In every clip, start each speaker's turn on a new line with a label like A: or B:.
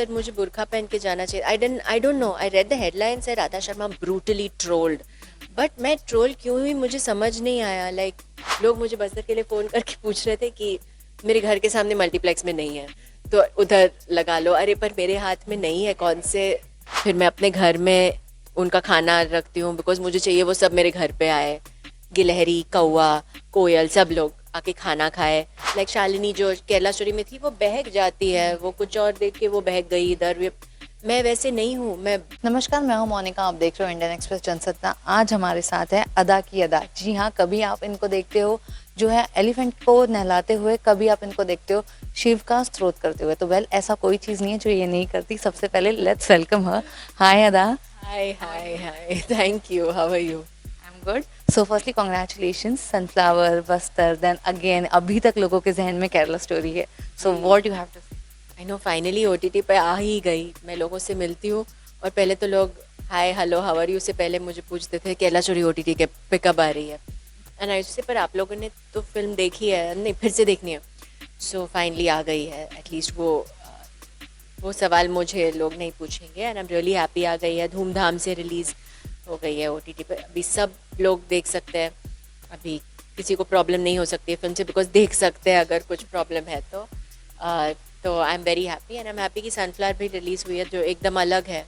A: Sir मुझे बुर्का पहन के जाना चाहिए. I don't know, I read the headline से Radha Sharma brutally trolled, but मैं ट्रोल क्यों हुई मुझे समझ नहीं आया. लाइक लोग मुझे बस्तर के लिए फ़ोन करके पूछ रहे थे कि मेरे घर के सामने मल्टीप्लेक्स में नहीं है तो उधर लगा लो. अरे पर मेरे हाथ में नहीं है, कौन से. फिर मैं अपने घर में उनका खाना रखती हूँ बिकॉज मुझे चाहिए वो सब मेरे घर पे आए. गिलहरी, कौवा, कोयल सब लोग आके खाना खाए. लाइक शालिनी जो केरला स्टोरी में थी वो बहक जाती है, वो कुछ और देख के वो बहक गई इधर. मैं वैसे नहीं हूँ. मैं
B: नमस्कार, मैं हूं मोनिका, आप देख रहे हो इंडियन एक्सप्रेस जनसत्ता. आज हमारे साथ है अदा की अदा. जी हाँ, कभी आप इनको देखते हो जो है एलिफेंट को नहलाते हुए, कभी आप इनको देखते हो शिव का स्तोत्र करते हुए. तो वेल, ऐसा कोई चीज़ नहीं है जो ये नहीं करती. सबसे पहले let's welcome her. Hi Adah.
A: Hi hi hi, thank you. How are you?
B: I am good. So firstly congratulations. Sunflower, Bastar, then again अभी तक लोगों के जहन में केरला स्टोरी है. So what you have to say?
A: I no finally OTT पे आ ही गई. मैं लोगों से मिलती हूँ और पहले तो लोग hi hello how are you से पहले मुझे पूछते थे केरला स्टोरी OTT के पे कब आ रही है. एंड आई से पर आप लोगों ने तो फिल्म देखी है, नहीं फिर से देखनी है. सो फाइनली आ गई है. एटलीस्ट वो सवाल मुझे लोग नहीं पूछेंगे. And I am really happy आ गई है. धूमधाम से रिलीज़ हो गई है OTT पे. अभी सब लोग देख सकते हैं. अभी किसी को प्रॉब्लम नहीं हो सकती है फिल्म से बिकॉज देख सकते हैं अगर कुछ प्रॉब्लम है तो. तो I am very happy and I am happy कि सनफ्लावर भी रिलीज़ हुई है जो एकदम अलग है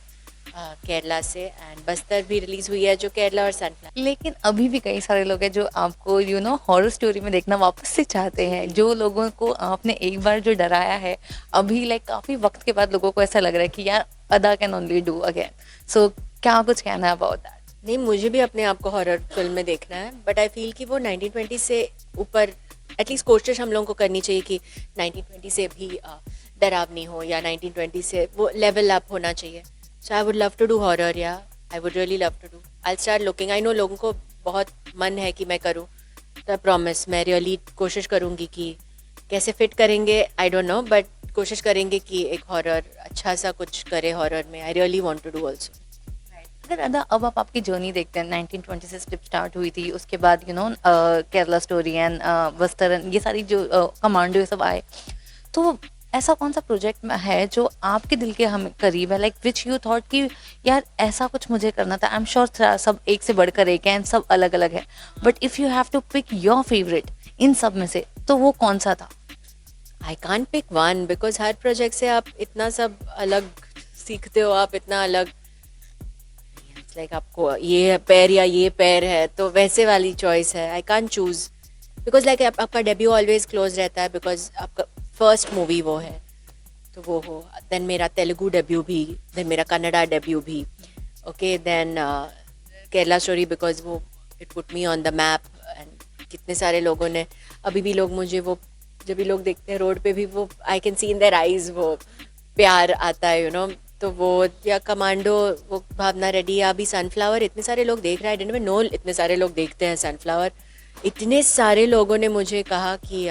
A: केरला से. एंड बस्तर भी रिलीज़ हुई है जो केरला और सनफ्लावर.
B: लेकिन अभी भी कई सारे लोग हैं जो आपको हॉरर स्टोरी में देखना वापस से चाहते हैं. जो लोगों को आपने एक बार जो डराया है, अभी लाइक काफी वक्त के बाद लोगों को ऐसा लग रहा है कि यार अदा कैन ओनली डू अगेन. सो क्या कुछ कहना है अबाउट दैट?
A: नहीं, मुझे भी अपने आप को हॉरर फिल्म में देखना है बट आई फील कि वो 1920 से ऊपर एटलीस्ट कोशिश हम लोगों को करनी चाहिए कि 1920 से भी डरावनी हो या 1920 से वो लेवल अप होना चाहिए. So I would love to do horror. या I would really love to do. I start looking. I know लोगों को बहुत मन है कि मैं करूँ तो आई प्रॉमिस मैं रियली कोशिश करूँगी कि कैसे फिट करेंगे आई डोंट नो बट कोशिश करेंगे कि एक हॉरर अच्छा सा कुछ करे हॉरर में. I really want to do also.
B: अगर अदा अब आप आपकी जर्नी देखते हैं, 1920 से स्क्रिप्ट स्टार्ट हुई थी, उसके बाद केरला स्टोरी एंड बस्तर ये सारी जो कमांडो ये सब आए, तो ऐसा कौन सा प्रोजेक्ट में है जो आपके दिल के हम करीब है, लाइक विच यू थॉट कि यार ऐसा कुछ मुझे करना था. आई एम श्योर सब एक से बढ़कर एक है एंड सब अलग अलग है, but if you have to pick your favourite इन सब में से, तो वो कौन सा था?
A: I can't pick one because हर प्रोजेक्ट से आप इतना सब अलग सीखते हो. आप इतना अलग लाइक आपको ये पैर या ये पैर है तो वैसे वाली चॉइस है. I can't choose because like आपका डेब्यू ऑलवेज क्लोज रहता है बिकॉज आपका फर्स्ट मूवी वो है तो वो हो. देन मेरा तेलुगु डेब्यू भी, देन मेरा कन्नड़ा डेब्यू भी. Okay then Kerala story because वो it put me on the map. And कितने सारे लोगों ने अभी भी लोग मुझे वो जब भी लोग देखते हैं रोड पे भी वो I can see in their eyes वो प्यार आता है तो वो या कमांडो वो भावना रेड्डी या अभी सनफ्लावर इतने सारे लोग देख रहे हैं. आई डिडंट नो इतने सारे लोग देखते हैं सनफ्लावर. इतने सारे लोगों ने मुझे कहा कि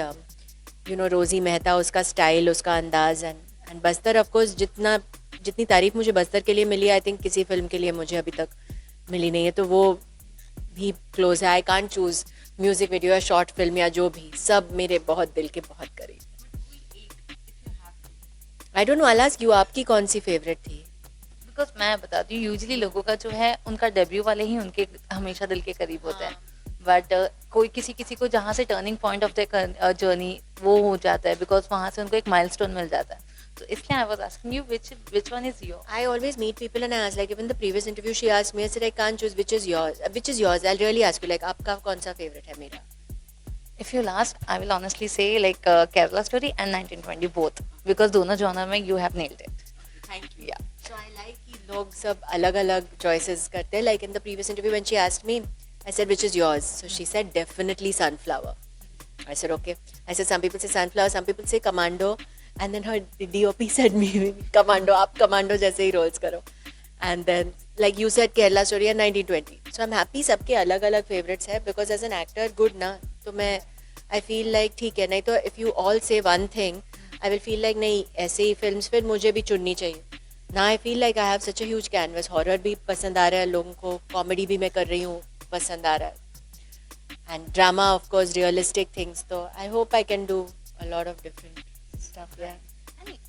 A: रोज़ी मेहता उसका स्टाइल उसका अंदाज. एंड बस्तर ऑफकोर्स जितनी तारीफ मुझे बस्तर के लिए मिली आई थिंक किसी फिल्म के लिए मुझे अभी तक मिली नहीं है. तो वो भी क्लोज है. I can't choose music video या शॉर्ट फिल्म या जो भी, सब मेरे बहुत दिल के बहुत करीब. आई don't know, I ask you आपकी कौन सी फेवरेट थी?
B: बिकॉज मैं बताती हूँ, यूजली लोगों का जो है उनका डेब्यू वाले ही उनके हमेशा दिल के करीब होते हैं. बट कोई किसी किसी को जहाँ से turning point of the journey वो हो जाता है, बिकॉज वहाँ से उनको एक माइलस्टोन मिल जाता है. तो इसलिए I was asking you which one is your?
A: I always meet people and I ask, like even the previous interview she asked me, I said I can't choose which is yours. Which is yours? I'll really ask you like आपका कौन सा favorite है मेरा?
B: If you ask, I will honestly say like Kerala Story and 1920 both, because दोनों genre में you have nailed it.
A: Thank you. Yeah. So I like कि लोग सब अलग-अलग choices करते हैं. Like in the previous interview when she asked me, I said which is yours? So she said definitely Sunflower. I said okay. I said some people say Sunflower, some people say Commando, and then her DOP said me Commando. आप Commando जैसे ही roles करो. And then like you said Kerala Story and 1920. So I'm happy सबके अलग-अलग favorites है because as an actor good ना तो मैं I feel like ठीक है. नहीं तो if you all say one thing I will feel like नहीं ऐसे ही films फिर मुझे भी चुननी चाहिए. Now I feel like I have such a huge canvas. Horror भी पसंद आ रहा है लोगों को, comedy भी मैं कर रही हूँ पसंद आ रहा है, and drama of course realistic things. So I hope I can do a lot of different stuff. Yeah.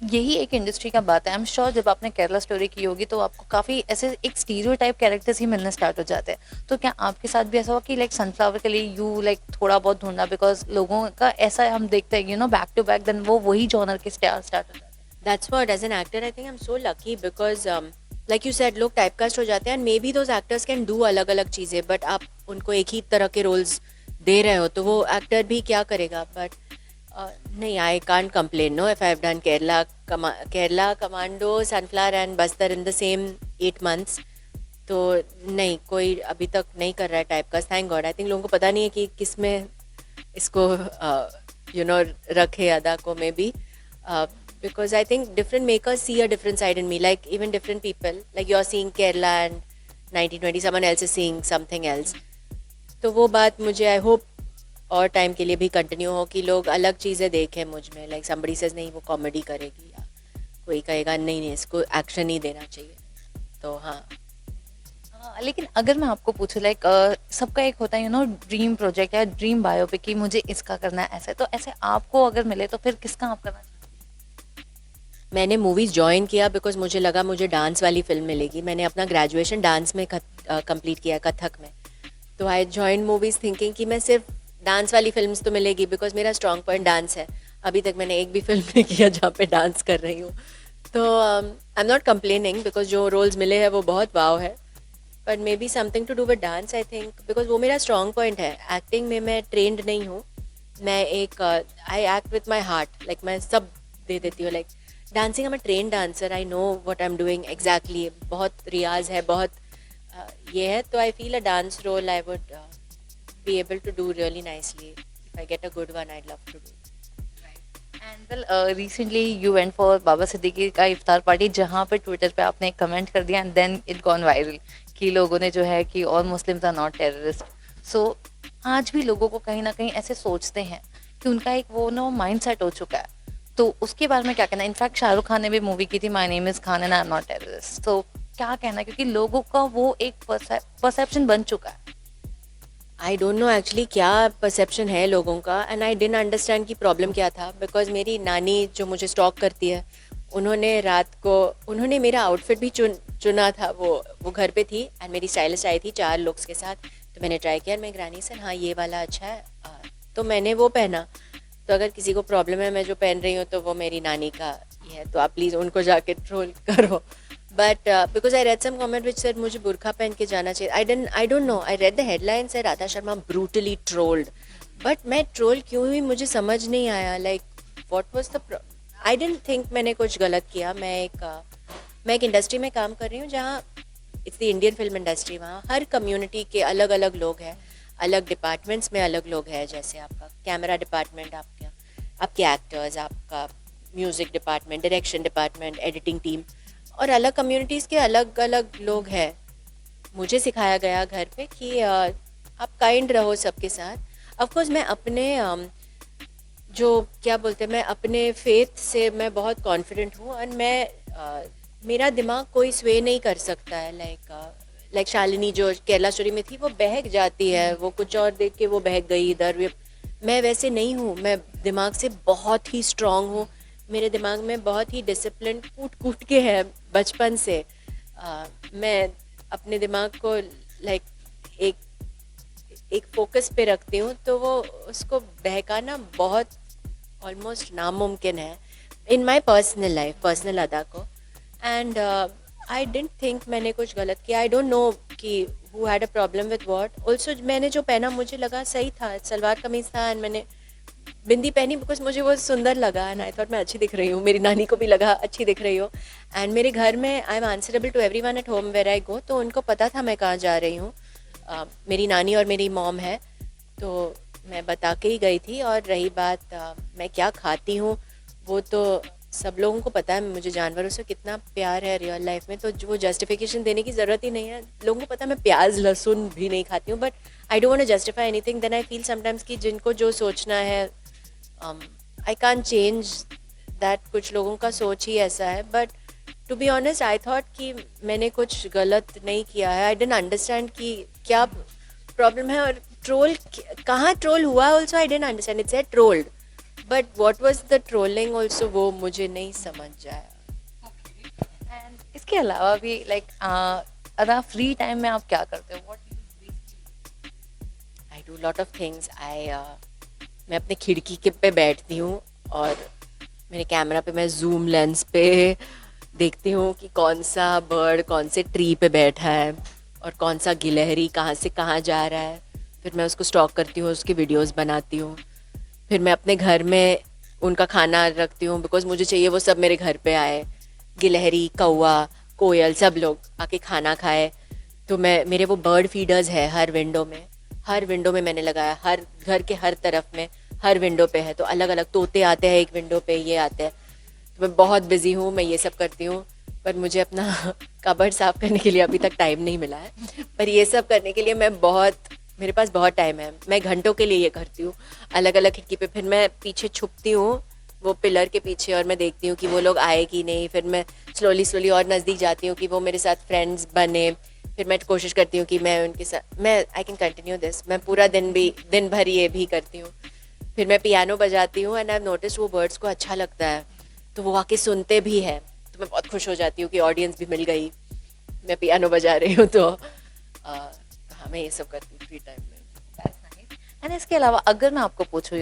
B: यही एक इंडस्ट्री का बात है। आई एम श्योर जब आपने केरला स्टोरी की होगी तो आपको काफी ऐसे एक स्टीरियोटाइप कैरेक्टर्स ही मिलने स्टार्ट हो जाते हैं। तो क्या आपके साथ भी ऐसा हुआ कि लाइक सनफ्लावर के लिए यू लाइक थोड़ा बहुत ढूंढना, बिकॉज लोगों का ऐसा हम देखते हैं बैक टू बैक देन वो वही जॉनर के स्टार स्टार्ट हो जाते हैं।
A: That's what, as an actor, I think I'm so lucky because, like you said, लोग typecast हो जाते हैं and maybe those actors can do अलग अलग चीज़ें, but आप उनको एक ही तरह के roles दे रहे हो तो वो actor भी क्या करेगा? But नहीं, I can't complain. No, if I've done Kerala, Commando, Sunflower and Bastar in the same 8 months, तो नहीं, कोई अभी तक नहीं कर रहा है typecast. Thank God. I think लोगों को पता नहीं है कि किस में इसको रखे अदा को, maybe. Because I think different makers see a different side in me, like even different people, like you're seeing Kerala and 1920, someone else is seeing something else. तो वो बात मुझे आई होप और टाइम के लिए भी कंटिन्यू हो कि लोग अलग चीज़ें देखें मुझ में, लाइक somebody says नहीं वो कॉमेडी करेगी, या कोई कहेगा नहीं नहीं इसको एक्शन ही देना चाहिए, तो हाँ।
B: लेकिन अगर मैं आपको पूछूं लाइक सबका एक होता है ड्रीम प्रोजेक्ट या ड्रीम बायोपिक कि मुझे इसका करना है, ऐसा तो ऐसे आपको अगर मिले तो फिर किसका आप करना चाहते हैं?
A: मैंने मूवीज़ ज्वाइन किया बिकॉज मुझे लगा मुझे डांस वाली फिल्म मिलेगी। मैंने अपना ग्रेजुएशन डांस में कंप्लीट किया, कथक में। तो आई जॉइन मूवीज़ थिंकिंग कि मैं सिर्फ डांस वाली फिल्म्स तो मिलेगी बिकॉज मेरा स्ट्रॉन्ग पॉइंट डांस है। अभी तक मैंने एक भी फिल्म नहीं किया जहाँ पे डांस कर रही हूँ। तो I am not complaining because जो रोल्स मिले हैं वो बहुत वाव है, but maybe something to do with dance I think, because वो मेरा स्ट्रॉन्ग पॉइंट है। एक्टिंग में मैं ट्रेंड नहीं हूँ, मैं एक I act with my heart, like मैं सब दे देती हूँ। Like dancing, I am a trained dancer, I know what I am doing exactly. बहुत रियाज है, बहुत ये है, तो I feel a dance role I would be able to do really nicely. If I get a good one, I'd love to do.
B: And well recently you went for Baba Siddique का iftar party, जहाँ पे ट्विटर पे आपने एक comment कर दिया and then it gone viral कि लोगों ने जो है कि all Muslims are not terrorist. So आज भी लोगों को कहीं ना कहीं ऐसे सोचते हैं कि उनका एक वो माइंड सेट हो चुका है, तो उसके बारे में क्या कहना है? इनफैक्ट शाहरुख खान ने भी मूवी की थी my name is Khan and I am not terrorist. तो क्या कहना है, क्योंकि लोगों का वो एक परसेप्शन बन चुका है।
A: आई डोंट नो एक्चुअली क्या परसेप्शन है लोगों का, एंड आई डिडंट अंडरस्टैंड कि प्रॉब्लम क्या था। बिकॉज मेरी नानी जो मुझे स्टॉक करती है, उन्होंने रात को उन्होंने मेरा आउटफिट भी चुना था। वो घर पे थी एंड मेरी स्टाइलिस्ट आई थी 4 लुक्स के साथ, तो मैंने ट्राई किया। मैं ग्रानी सर हाँ ये वाला अच्छा है, तो मैंने वो पहना। तो अगर किसी को प्रॉब्लम है मैं जो पहन रही हूँ तो वो मेरी नानी का ये है, तो आप प्लीज़ उनको जाके ट्रोल करो। But because I read some comment which sir मुझे बुरखा पहन के जाना चाहिए। I don't know, I read the headline से Radha Sharma brutally trolled, but मैं ट्रोल क्यों हुई मुझे समझ नहीं आया। Like what was the, I didn't think मैंने कुछ गलत किया। मैं एक इंडस्ट्री में काम कर रही हूँ जहाँ it's the Indian film industry, वहाँ हर कम्युनिटी के अलग अलग लोग हैं, अलग डिपार्टमेंट्स में अलग लोग हैं। जैसे आपका कैमरा डिपार्टमेंट, आपके एक्टर्स, आपका music department, direction department, editing team, और अलग कम्युनिटीज़ के अलग अलग लोग हैं। मुझे सिखाया गया घर पे कि आप काइंड रहो सबके साथ। ऑफकोर्स मैं अपने जो क्या बोलते हैं, मैं अपने फेथ से मैं बहुत कॉन्फिडेंट हूँ, और मैं मेरा दिमाग कोई स्वे नहीं कर सकता है। लाइक शालिनी जो केरला स्टोरी में थी, वो बहक जाती है, वो कुछ और देख के वो बहक गई इधर। मैं वैसे नहीं हूँ, मैं दिमाग से बहुत ही स्ट्रांग हूँ। मेरे दिमाग में बहुत ही डिसिप्लिन कूट कूट के है बचपन से। मैं अपने दिमाग को लाइक एक फोकस पे रखती हूँ, तो वो उसको बहकाना बहुत ऑलमोस्ट नामुमकिन है इन माई पर्सनल लाइफ, पर्सनल अदा को। एंड आई डिडंट थिंक मैंने कुछ गलत किया। आई डोंट नो कि who had a problem with what. Also मैंने जो पहना मुझे लगा सही था, सलवार कमीज था, एंड मैंने बिंदी पहनी बिकॉज मुझे वो सुंदर लगा, एंड आई थॉट मैं अच्छी दिख रही हूँ। मेरी नानी को भी लगा अच्छी दिख रही हो। एंड मेरे घर में I am answerable to everyone at home where I go, तो उनको पता था मैं कहाँ जा रही हूँ। मेरी नानी और मेरी मॉम है, तो मैं बता के ही गई थी। और रही बात मैं क्या खाती हूँ, वो तो सब लोगों को पता है मुझे जानवरों से कितना प्यार है रियल लाइफ में, तो वो जस्टिफिकेशन देने की ज़रूरत ही नहीं है। लोगों को पता है मैं प्याज लहसुन भी नहीं खाती हूँ, but I don't want to justify anything. Then I feel sometimes कि जिनको जो सोचना है आई कांट चेंज दैट। कुछ लोगों का सोच ही ऐसा है, but to be honest I thought कि मैंने कुछ गलत नहीं किया है। आई डिडंट अंडरस्टैंड कि क्या प्रॉब्लम है, और ट्रोल कहाँ ट्रोल हुआ also I didn't understand. It's a trolled, but what was the trolling also, वो मुझे नहीं समझ आया.
B: एंड इसके अलावा भी लाइक अदा फ्री टाइम में आप क्या करते हो?
A: I do lot of things. मैं अपने खिड़की के पे बैठती हूँ और मेरे कैमरा पे मैं जूम लेंस पे देखती हूँ कि कौन सा बर्ड कौन से ट्री पे बैठा है और कौन सा गिलहरी कहाँ से कहाँ जा रहा है. फिर मैं उसको स्टॉक करती हूँ, उसकी वीडियोस बनाती हूँ. फिर मैं अपने घर में उनका खाना रखती हूँ बिकॉज मुझे चाहिए वो सब मेरे घर पे आए. गिलहरी, कौवा, कोयल सब लोग आके खाना खाए. तो मैं मेरे वो बर्ड फीडर्स है हर विंडो में मैंने लगाया, हर घर के हर तरफ में, हर विंडो पे है. तो अलग अलग तोते आते हैं एक विंडो पे, ये आते हैं. तो मैं बहुत बिजी हूँ, मैं ये सब करती हूँ. पर मुझे अपना कबर्ड साफ करने के लिए अभी तक टाइम नहीं मिला है. पर ये सब करने के लिए मेरे पास बहुत टाइम है. मैं घंटों के लिए ये करती हूँ अलग अलग खिड़की पे. फिर मैं पीछे छुपती हूँ वो पिलर के पीछे और मैं देखती हूँ कि वो लोग आए कि नहीं. फिर मैं स्लोली और नज़दीक जाती हूँ कि वो मेरे साथ फ्रेंड्स बने. फिर मैं कोशिश करती हूँ कि मैं उनके साथ आई कैन कंटिन्यू दिस. मैं पूरा दिन भर ये भी करती हूँ. फिर मैं पियानो बजाती हूँ एंड आई नोटिस वो बर्ड्स को अच्छा लगता है तो वो आके सुनते भी हैं. तो मैं बहुत खुश हो जाती हूँ कि ऑडियंस भी मिल गई, मैं पियानो बजा रही हूँ. तो हाँ, मैं ये सब करती हूँ फ्री टाइम में.
B: एंड इसके अलावा अगर मैं आपको पूछूँ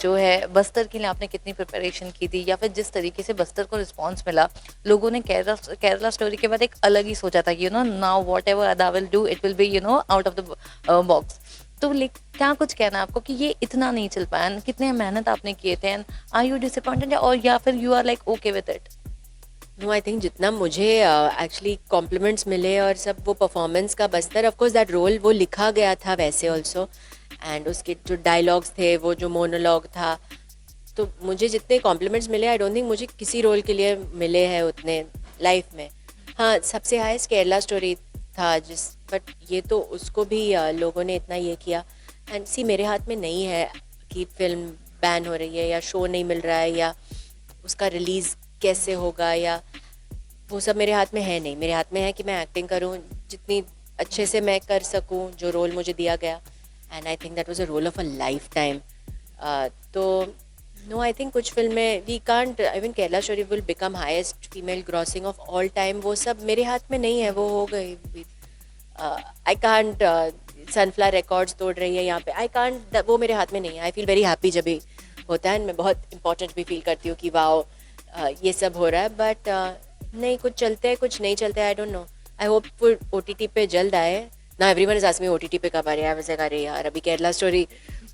B: जो है बस्तर के लिए आपने कितनी प्रिपरेशन की थी, या फिर जिस तरीके से बस्तर को रिस्पांस मिला, लोगों ने केरला स्टोरी के बाद एक अलग ही सोचा था कि नाउ व्हाट एवर अदा will do it will be out of the box. तो क्या कुछ कहना है आपको कि ये इतना नहीं चल पाया? कितने मेहनत आपने किए थे, एंड आर यू डिसअपॉइंटेड और या फिर you are like okay with it?
A: No, I think जितना मुझे एक्चुअली कॉम्प्लीमेंट्स मिले और सब वो परफॉर्मेंस का, Bastar of course that role वो लिखा गया था वैसे ऑल्सो. एंड उसके जो डायलॉग्स थे, वो जो मोनोलॉग था, तो मुझे जितने कॉम्प्लीमेंट्स मिले आई डोंट थिंक मुझे किसी रोल के लिए मिले हैं उतने लाइफ में. हाँ, सबसे हाईएस्ट केरला स्टोरी था बट ये तो उसको भी लोगों ने इतना ये किया. एंड सी, मेरे हाथ में नहीं है कि फिल्म बैन हो रही है या शो नहीं मिल रहा है या उसका रिलीज़ कैसे होगा, या वो सब मेरे हाथ में है नहीं. मेरे हाथ में है कि मैं एक्टिंग करूँ जितनी अच्छे से मैं कर सकूँ जो रोल मुझे दिया गया. And I think that was a role of a lifetime. तो नो, आई थिंक कुछ फिल्में we can't, even Kerala Story will become highest female grossing of all time, वो सब मेरे हाथ में नहीं है. वो हो गई. आई कांट, सनफ्लावर रिकॉर्ड्स तोड़ रही है यहाँ पे, आई कांट, वो मेरे हाथ में नहीं है. आई फील वेरी हैप्पी जब भी होता है. मैं बहुत इंपॉर्टेंट भी फील करती हूँ कि वाओ ये सब हो रहा है. बट नहीं, कुछ चलते हैं कुछ नहीं चलते, आई डोंट नो. आई होप वो OTT पे जल्द आए ना. एवरीवन इज आस्किंग OTT पे कब आ रही है. वैसे अरे यार, अभी केरला स्टोरी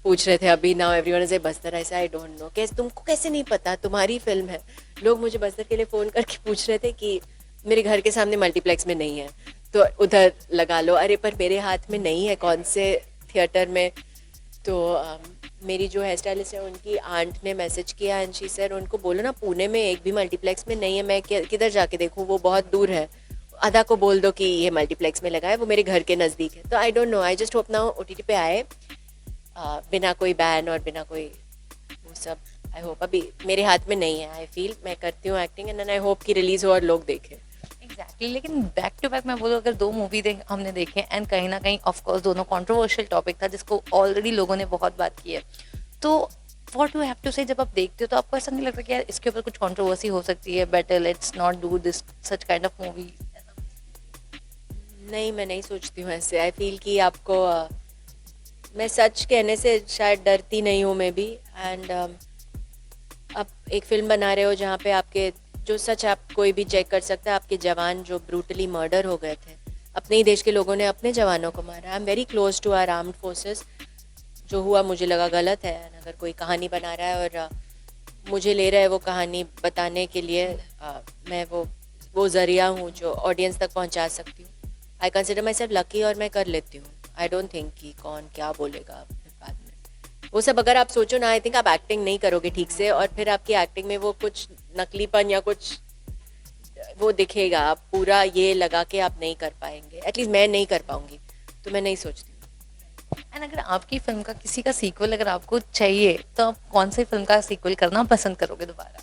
A: पूछ रहे थे, अभी नाउ एवरीवन इज बस्तर. ऐसा आई डोंट नो, कैसे तुमको कैसे नहीं पता, तुम्हारी फिल्म है. लोग मुझे बस्तर के लिए फ़ोन करके पूछ रहे थे कि मेरे घर के सामने मल्टीप्लेक्स में नहीं है तो उधर लगा लो. अरे पर मेरे हाथ में नहीं है कौन से थिएटर में. तो मेरी जो हेयर स्टाइलिस्ट है उनकी आंट ने मैसेज किया एंड शी सेड उनको बोलो ना पुणे में एक भी मल्टीप्लेक्स में नहीं है. मैं किधर जाके देखूँ, वो बहुत दूर है. अदा को बोल दो कि ये मल्टीप्लेक्स में लगा है, वो मेरे घर के नज़दीक है. तो आई don't know, I just hope ना OTT पे आए बिना कोई बैन और बिना कोई वो सब. I hope. अभी मेरे हाथ में नहीं है. आई फील मैं करती हूँ एक्टिंग एंड आई होप कि रिलीज़ हो और लोग देखें.
B: एग्जैक्टली. लेकिन बैक टू बैक मैं बोलूँ, अगर दो मूवी हमने देखे एंड कहीं ना कहीं ऑफकोर्स दोनों कंट्रोवर्शियल टॉपिक था जिसको ऑलरेडी लोगों ने बहुत बात की है, तो व्हाट यू हैव टू से जब आप देखते हो तो आपको ऐसा नहीं लगता कि यार इसके ऊपर कुछ कंट्रोवर्सी हो सकती है, better let's not do this such kind of movie?
A: नहीं, मैं नहीं सोचती हूँ ऐसे. आई फील कि आपको मैं सच कहने से शायद डरती नहीं हूँ मैं भी. एंड आप एक फिल्म बना रहे हो जहाँ पे आपके जो सच आप कोई भी चेक कर सकता है, आपके जवान जो ब्रूटली मर्डर हो गए थे, अपने ही देश के लोगों ने अपने जवानों को मारा. I am very close to our armed forces. जो हुआ मुझे लगा गलत है. अगर कोई कहानी बना रहा है और मुझे ले रहा है वो कहानी बताने के लिए, मैं वो ज़रिया हूँ जो ऑडियंस तक पहुँचा सकती हूँ. I consider my self lucky और मैं कर लेती हूँ. आई डोंट थिंक कि कौन क्या बोलेगा फिर बाद में. वो सब अगर आप सोचो ना, आई थिंक आप एक्टिंग नहीं करोगे ठीक से और फिर आपकी एक्टिंग में वो कुछ नकलीपन या कुछ वो दिखेगा. आप पूरा ये लगा के आप नहीं कर पाएंगे. एटलीस्ट मैं नहीं कर पाऊंगी. तो मैं नहीं सोचती.
B: एंड अगर आपकी फिल्म का किसी का सीक्वल अगर आपको चाहिए तो आप कौन सी फिल्म का सीक्वल करना पसंद करोगे दोबारा?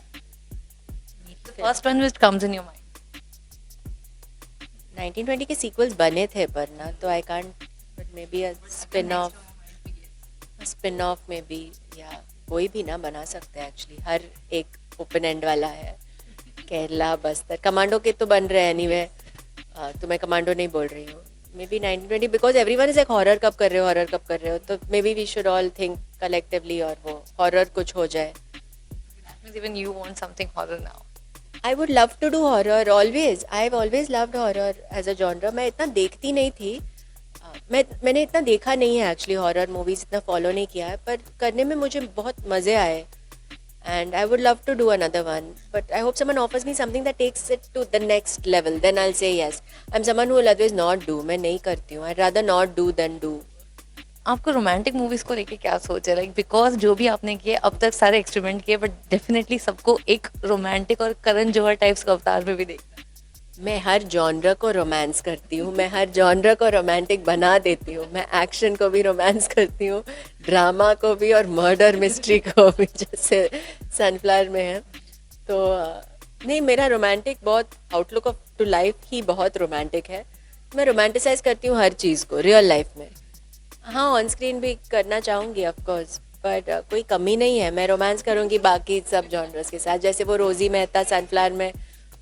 B: First one which comes in your mind.
A: 1920 के सीक्वल्स बने थे पर ना, तो I can't, but may be a spin off में भी, या कोई भी ना बना सकता है एक्चुअली, हर एक ओपन एंड वाला है। केरला, बस्तर, कमांडो के तो बन रहे हैं एनीवे। तो मैं कमांडो नहीं बोल रही हूँ, may be 1920 because everyone is like horror कब कर रहे हो, हॉरर कब कर रहे हो, तो maybe we should all think collectively और वो हॉरर कुछ हो जाए।
B: Means even you want something horror now.
A: I would love to do horror always, I have always loved horror as a genre. मैं इतना देखती नहीं थी, मैंने इतना देखा नहीं है एक्चुअली, हॉरर मूवीज इतना फॉलो नहीं किया है, पर करने में मुझे बहुत मज़े आए and I would love to do another one, but I hope someone offers me something that takes it to the next level, then I'll say yes. I'm someone who will always not do, मैं नहीं करती हूँ, I'd rather not do than do.
B: आपको romantic movies को लेके क्या सोच है, लाइक बिकॉज जो भी आपने किए अब तक सारे एक्सपेरिमेंट किए, बट डेफिनेटली सबको एक रोमांटिक और करण जौहर टाइप्स का अवतार में भी देखना है।
A: मैं हर जॉनर को रोमांस करती हूँ, मैं हर जॉनर को रोमांटिक बना देती हूँ, मैं एक्शन को भी रोमांस करती हूँ, ड्रामा को भी और मर्डर मिस्ट्री को भी, जैसे सनफ्लावर में है। तो नहीं, मेरा रोमांटिक बहुत आउटलुक ऑफ टू लाइफ ही बहुत रोमांटिक है। मैं रोमांटिसाइज करती हूँ हर चीज़ को रियल लाइफ में। हाँ, ऑन स्क्रीन भी करना चाहूँगी ऑफ कोर्स, बट कोई कमी नहीं है, मैं रोमांस करूँगी बाकी सब जॉनर्स के साथ। जैसे वो रोजी मेहता सनफ्लावर में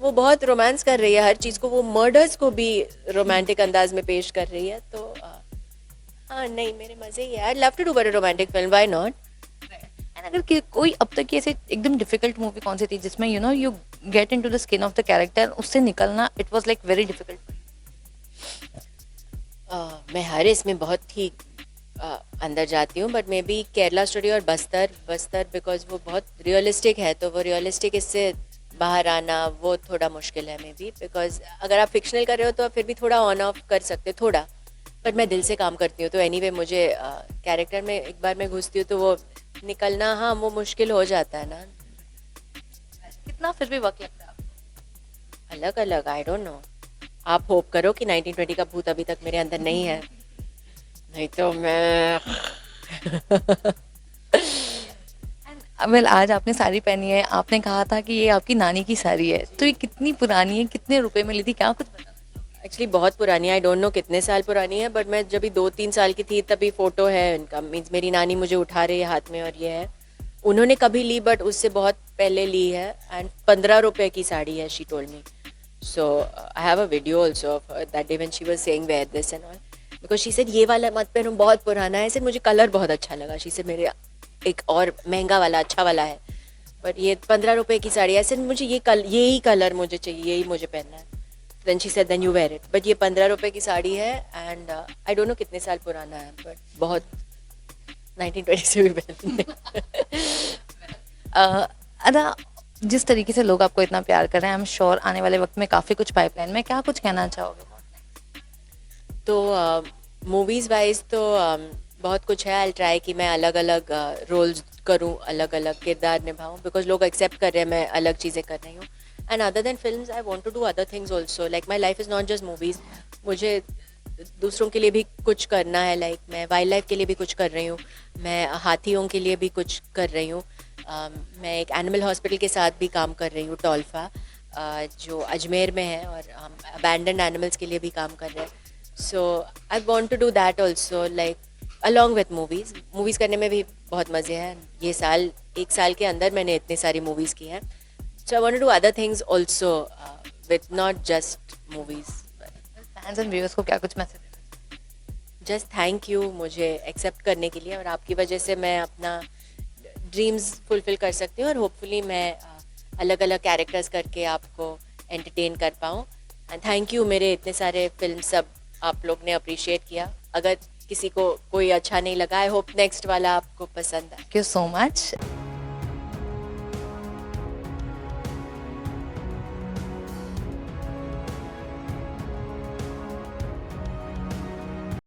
A: वो बहुत रोमांस कर रही है हर चीज़ को, वो मर्डर्स को भी रोमांटिक अंदाज में पेश कर रही है। तो हाँ, नहीं, मेरे मज़े ही है। I love to do a romantic film, why not.
B: And अगर कोई अब तक की ऐसे एकदम डिफिकल्ट मूवी कौन सी थी जिसमें you get into the skin of the character, उससे निकलना it was like very difficult?
A: मैं हर इसमें बहुत ही अंदर जाती हूँ, but may be Kerala story और बस्तर बिकॉज वो बहुत रियलिस्टिक है, तो वो रियलिस्टिक इससे बाहर आना वो थोड़ा मुश्किल है मे बी, बिकॉज अगर आप फिक्शनल कर रहे हो तो फिर भी थोड़ा ऑन ऑफ कर सकते थोड़ा, बट मैं दिल से काम करती हूँ, तो एनीवे मुझे कैरेक्टर में एक बार मैं घुसती हूँ तो वो निकलना, हाँ, वो मुश्किल हो जाता है ना।
B: कितना फिर भी वक्त लगता है आपको?
A: अलग अलग, आई डोंट नो। आप होप करो कि 1920 का भूत अभी तक मेरे अंदर नहीं है, नहीं तो मैं
B: वेल आज आपने साड़ी पहनी है, आपने कहा था कि ये आपकी नानी की साड़ी है, तो ये कितनी पुरानी है, कितने रुपए में ली थी, क्या कुछ बता?
A: एक्चुअली बहुत पुरानी है, आई डोंट नो कितने साल पुरानी है, बट मैं जब 2-3 साल की थी तभी फ़ोटो है इनका, मीन्स मेरी नानी मुझे उठा रही है हाथ में और ये है। उन्होंने कभी ली बट उससे बहुत पहले ली है, एंड 15 रुपये की साड़ी है, she told me. So I have a video also of that day when she was saying wear this and all, because she said ये वाला मत पहनो, बहुत पुराना है। मुझे कलर बहुत अच्छा लगा, शी सेड मेरे एक और महंगा वाला अच्छा वाला है, बट ये 15 रुपये की साड़ी, ऐसे मुझे यही कलर मुझे चाहिए, यही मुझे पहनना है। Then she said then you wear it, but ये 15 रुपये की साड़ी है, एंड आई डोंट नो कितने साल पुराना है, बट बहुत 1920 से भी पहनते
B: अदा जिस तरीके से लोग आपको इतना प्यार कर रहे हैं, आई एम श्योर आने वाले वक्त में काफ़ी कुछ पाइपलाइन में, क्या कुछ कहना चाहोगे?
A: तो मूवीज़ वाइज तो बहुत कुछ है। आई ट्राई कि मैं अलग अलग रोल्स करूं, अलग अलग किरदार निभाऊं, बिकॉज लोग एक्सेप्ट कर रहे हैं मैं अलग चीज़ें कर रही हूँ। And other than films I want to do other things also, like my life is not just movies. मुझे दूसरों के लिए भी कुछ करना है, लाइक मैं वाइल्ड लाइफ के लिए भी कुछ कर रही हूँ, मैं हाथियों के लिए भी कुछ कर रही हूँ। मैं एक एनिमल हॉस्पिटल के साथ भी काम कर रही हूँ, टॉल्फा, जो अजमेर में है, और हम अबैंडन्ड एनिमल्स के लिए भी काम कर रहे हैं। So I want to do that also, like along with movies करने में भी बहुत मज़े हैं। ये एक साल के अंदर मैंने इतनी सारी मूवीज़ की हैं, so I want to do other things also with not just movies.
B: Fans and viewers को क्या कुछ मैसेज?
A: जस्ट थैंक यू मुझे एक्सेप्ट करने के लिए, और आपकी वजह से मैं अपना ड्रीम्स फुलफिल कर सकती हूँ, और होपफुली मैं अलग अलग कैरेक्टर्स करके आपको एंटरटेन कर पाऊँ। एंड थैंक यू, मेरे इतने सारे फिल्म सब आप लोग ने अप्रिशिएट किया। अगर किसी को कोई अच्छा नहीं लगा, आई होप नेक्स्ट वाला आपको पसंद आए।
B: Thank you so much.